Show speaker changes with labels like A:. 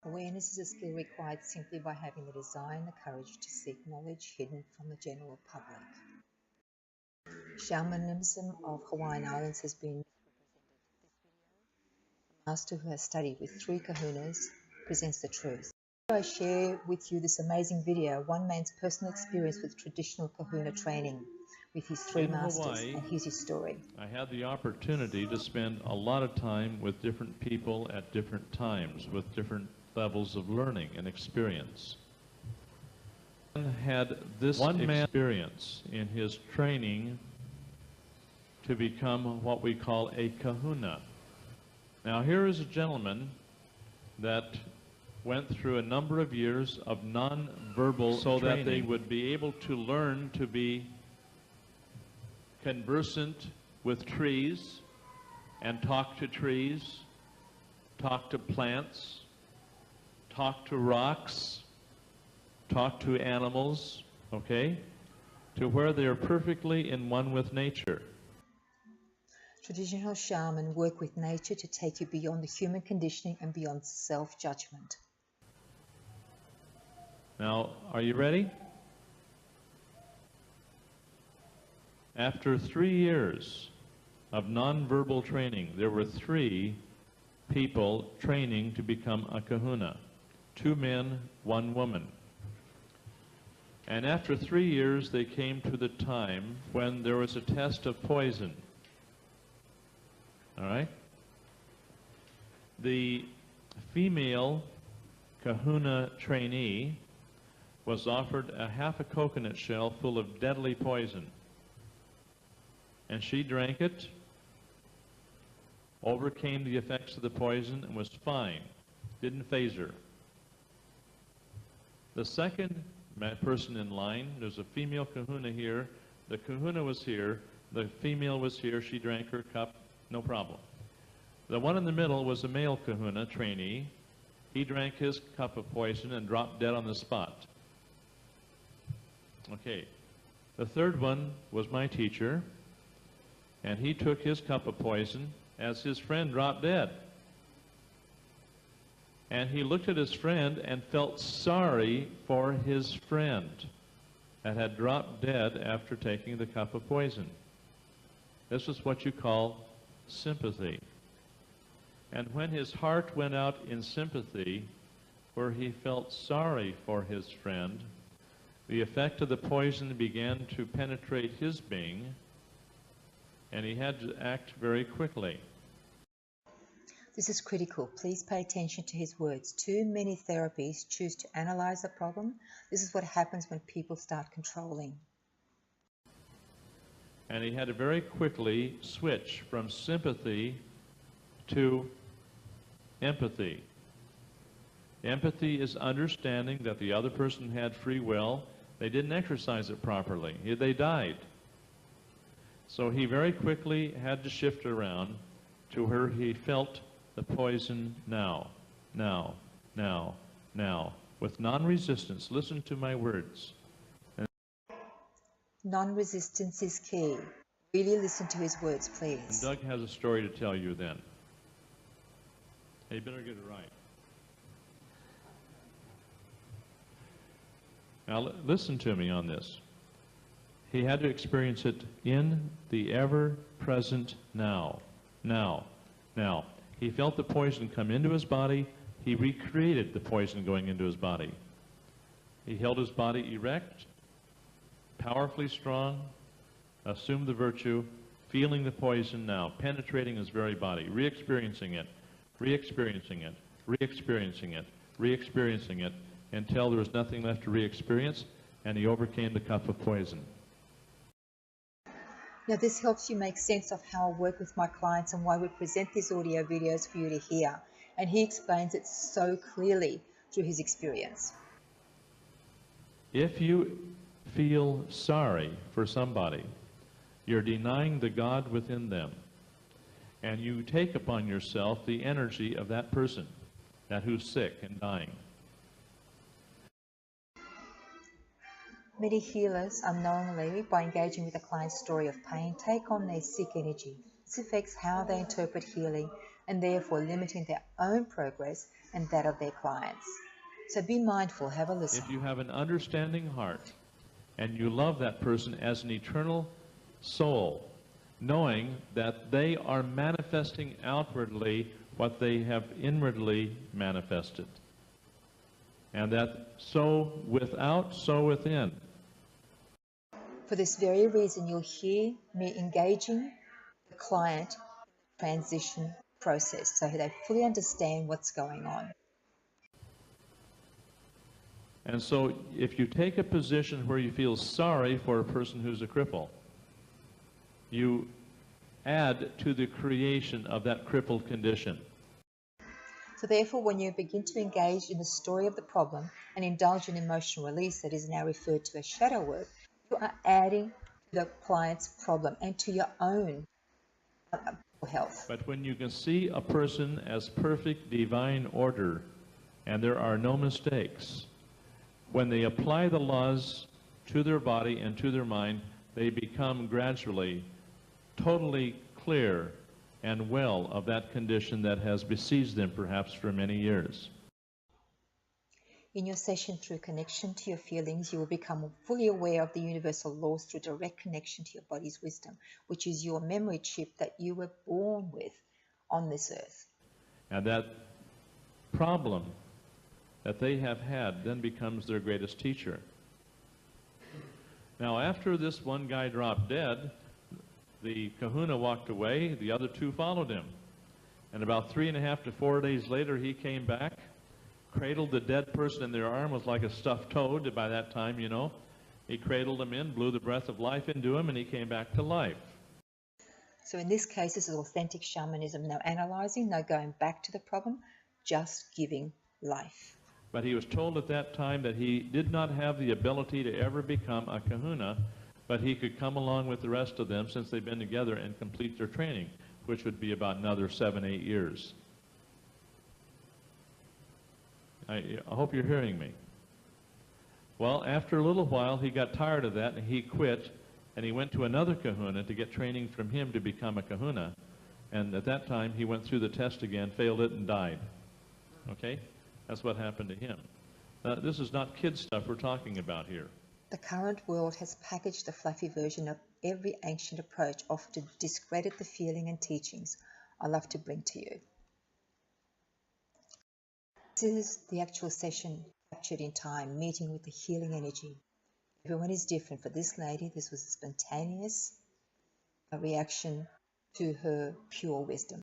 A: Awareness is a skill required simply by having the desire and the courage to seek knowledge hidden from the general public. Shamanism of Hawaiian Islands has been a master who has studied with 3 kahunas presents the truth. I share with you this amazing video, one man's personal experience with traditional kahuna training with his 3 masters,
B: Hawaii,
A: and here's his story.
B: I had the opportunity to spend a lot of time with different people at different times, with different levels of learning and experience. And had this experience in his training to become what we call a kahuna. Now here is a gentleman that went through a number of years of non-verbal so training, that they would be able to learn to be conversant with trees and talk to trees, talk to plants, talk to rocks, talk to animals, okay, to where they are perfectly in one with nature.
A: Traditional shaman work with nature to take you beyond the human conditioning and beyond self-judgment.
B: Now, are you ready? After 3 years of non-verbal training, there were 3 people training to become a kahuna. 2 men, 1 woman. And after 3 years, they came to the time when there was a test of poison. All right? The female kahuna trainee was offered a half a coconut shell full of deadly poison. And she drank it, overcame the effects of the poison, and was fine. Didn't faze her. The second person in line, there's a female kahuna here. The kahuna was here. The female was here. She drank her cup, no problem. The one in the middle was a male kahuna trainee. He drank his cup of poison and dropped dead on the spot. Okay. The third one was my teacher, and he took his cup of poison as his friend dropped dead. And he looked at his friend and felt sorry for his friend that had dropped dead after taking the cup of poison. This is what you call sympathy. And when his heart went out in sympathy, where he felt sorry for his friend, the effect of the poison began to penetrate his being, and he had to act very quickly.
A: This is critical. Please pay attention to his words. Too many therapies choose to analyze the problem. This is what happens when people start controlling.
B: And he had to very quickly switch from sympathy to empathy. Empathy is understanding that the other person had free will. They didn't exercise it properly. They died. So he very quickly had to shift around to where he felt the poison now, with non-resistance. Listen to my words.
A: Non-resistance is key. Really listen to his words, please.
B: And Doug has a story to tell you then. You better get it right. Now listen to me on this. He had to experience it in the ever-present now. Now. He felt the poison come into his body. He recreated the poison going into his body. He held his body erect, powerfully strong, assumed the virtue, feeling the poison now, penetrating his very body, re-experiencing it, until there was nothing left to re-experience, and he overcame the cup of poison.
A: Now this helps you make sense of how I work with my clients and why we present these audio videos for you to hear. And he explains it so clearly through his experience.
B: If you feel sorry for somebody, you're denying the God within them. And you take upon yourself the energy of that person, that who's sick and dying.
A: Many healers unknowingly, by engaging with a client's story of pain, take on their sick energy. This affects how they interpret healing and therefore limiting their own progress and that of their clients. So be mindful, have a listen.
B: If you have an understanding heart and you love that person as an eternal soul, knowing that they are manifesting outwardly what they have inwardly manifested, and that so without, so within.
A: For this very reason, you'll hear me engaging the client in the transition process so they fully understand what's going on.
B: And so if you take a position where you feel sorry for a person who's a cripple, you add to the creation of that crippled condition.
A: So therefore, when you begin to engage in the story of the problem and indulge in emotional release that is now referred to as shadow work, you are adding to the client's problem and to your own health.
B: But when you can see a person as perfect divine order and there are no mistakes, when they apply the laws to their body and to their mind, they become gradually totally clear and well of that condition that has besieged them perhaps for many years.
A: In your session through connection to your feelings, you will become fully aware of the universal laws through direct connection to your body's wisdom, which is your memory chip that you were born with on this earth.
B: And that problem that they have had then becomes their greatest teacher. Now, after this one guy dropped dead, the kahuna walked away, the other two followed him. And about 3.5 to 4 days later, he came back, cradled the dead person in their arm, was like a stuffed toad by that time, you know. He cradled him in, blew the breath of life into him, and he came back to life.
A: So in this case, this is authentic shamanism. No analyzing, no going back to the problem, just giving life.
B: But he was told at that time that he did not have the ability to ever become a kahuna, but he could come along with the rest of them since they've been together and complete their training, which would be about another 7-8 years. I hope you're hearing me. Well, after a little while, he got tired of that and he quit, and he went to another kahuna to get training from him to become a kahuna. And at that time, he went through the test again, failed it, and died. Okay? That's what happened to him. This is not kid stuff we're talking about here.
A: The current world has packaged a fluffy version of every ancient approach offered to discredit the feeling and teachings I love to bring to you. This is the actual session captured in time, meeting with the healing energy. Everyone is different. For this lady, this was a spontaneous reaction to her pure wisdom.